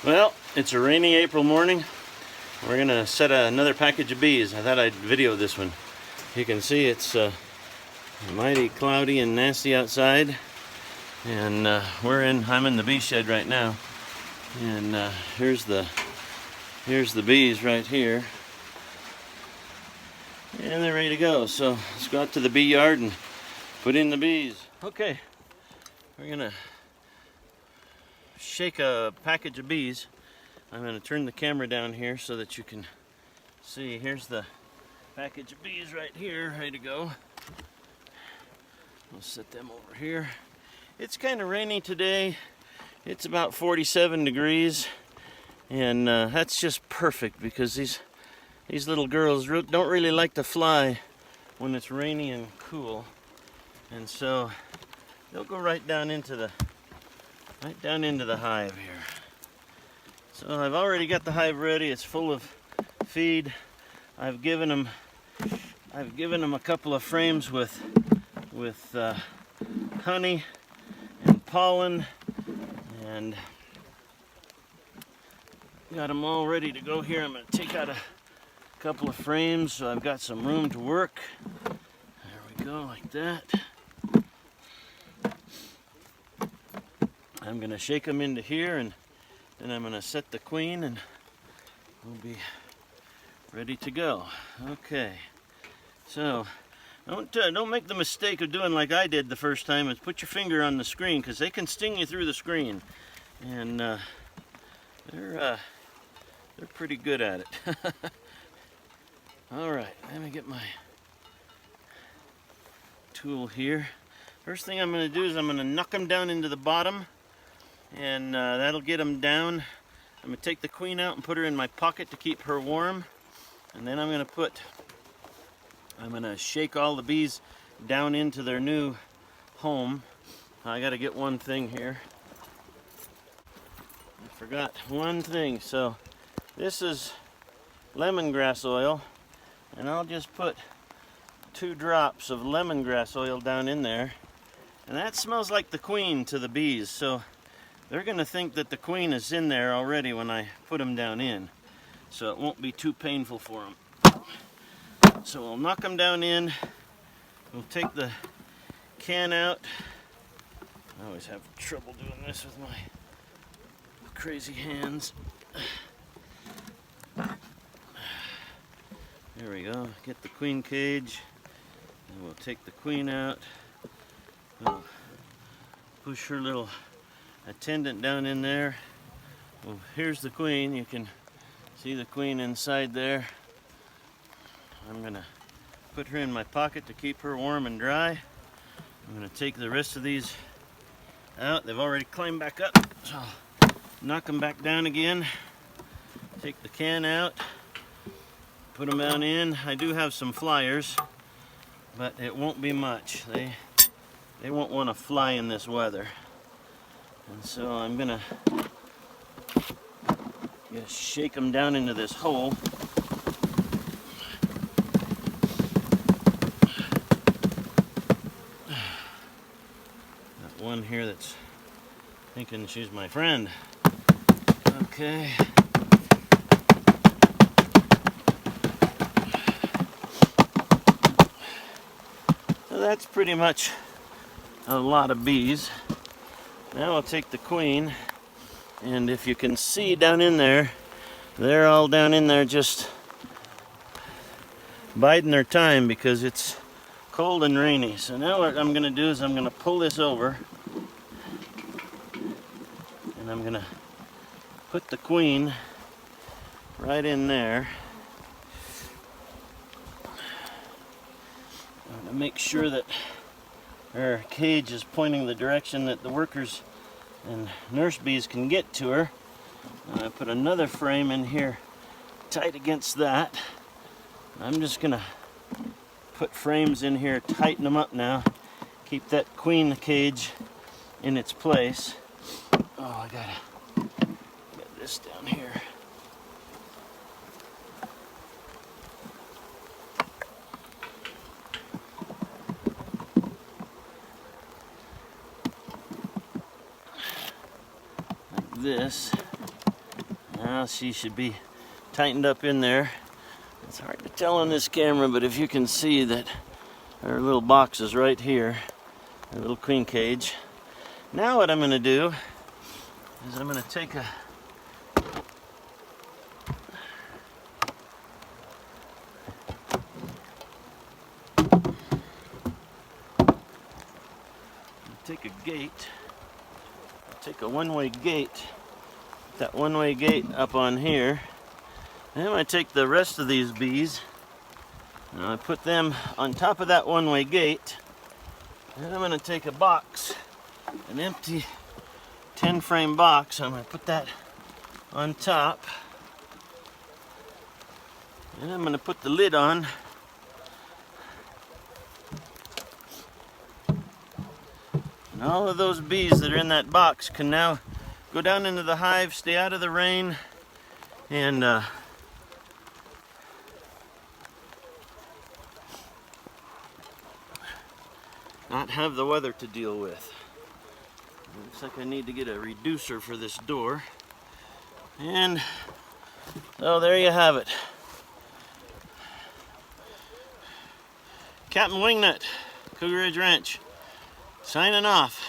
Well, it's a rainy April morning. We're gonna set another package of bees. I thought I'd video this one. You can see it's mighty cloudy and nasty outside, and I'm in the bee shed right now, and here's the bees right here, and they're ready to go. So let's go out to the bee yard and put in the bees. Okay, we're gonna shake a package of bees. I'm going to turn the camera down here so that you can see. Here's the package of bees right here, ready to go. We'll set them over here. It's kind of rainy today. It's about 47 degrees, and that's just perfect because these little girls don't really like to fly when it's rainy and cool, and so they'll go right down into the hive here. So I've already got the hive ready. It's full of feed. I've given them a couple of frames with honey and pollen, and got them all ready to go here. I'm going to take out a couple of frames so I've got some room to work. There we go, like that. I'm going to shake them into here, and then I'm going to set the queen, and we'll be ready to go. Okay, so don't make the mistake of doing like I did the first time, and put your finger on the screen, because they can sting you through the screen, and they're pretty good at it. All right, let me get my tool here. First thing I'm going to do is I'm going to knock them down into the bottom, and that'll get them down. I'm going to take the queen out and put her in my pocket to keep her warm, and then I'm going to shake all the bees down into their new home. I got to get one thing here. I forgot one thing. So this is lemongrass oil, and I'll just put 2 drops of lemongrass oil down in there, and that smells like the queen to the bees, so they're going to think that the queen is in there already when I put them down in, so it won't be too painful for them. So we'll knock them down in. We'll take the can out. I always have trouble doing this with my crazy hands. There we go. Get the queen cage, and we'll take the queen out. We'll push her little attendant down in there. Well, here's the queen. You can see the queen inside there. I'm going to put her in my pocket to keep her warm and dry. I'm going to take the rest of these out. They've already climbed back up, so I'll knock them back down again. Take the can out, put them down in. I do have some flyers, but it won't be much. They won't want to fly in this weather. And so I'm gonna just shake them down into this hole. Got one here that's thinking she's my friend. Okay. So that's pretty much a lot of bees. Now I'll take the queen, and if you can see down in there, they're all down in there just biding their time because it's cold and rainy. So now what I'm going to do is I'm going to pull this over, and I'm going to put the queen right in there. I'm going to make sure that her cage is pointing the direction that the workers and nurse bees can get to her. And I put another frame in here tight against that. I'm just gonna put frames in here, tighten them up now, keep that queen cage in its place. Oh, I gotta get this down here. this. Now she should be tightened up in there. It's hard to tell on this camera, but if you can see that our little box is right here, our little queen cage. Now what I'm going to do is I'm going to take a gate, take a one-way gate, that one-way gate up on here, and then I take the rest of these bees and I put them on top of that one-way gate, and I'm going to take a box, an empty 10-frame box, I'm going to put that on top, and I'm going to put the lid on. And all of those bees that are in that box can now go down into the hive, stay out of the rain, and not have the weather to deal with. Looks like I need to get a reducer for this door. And so there you have it. Captain Wingnut, Cougar Ridge Ranch, signing off.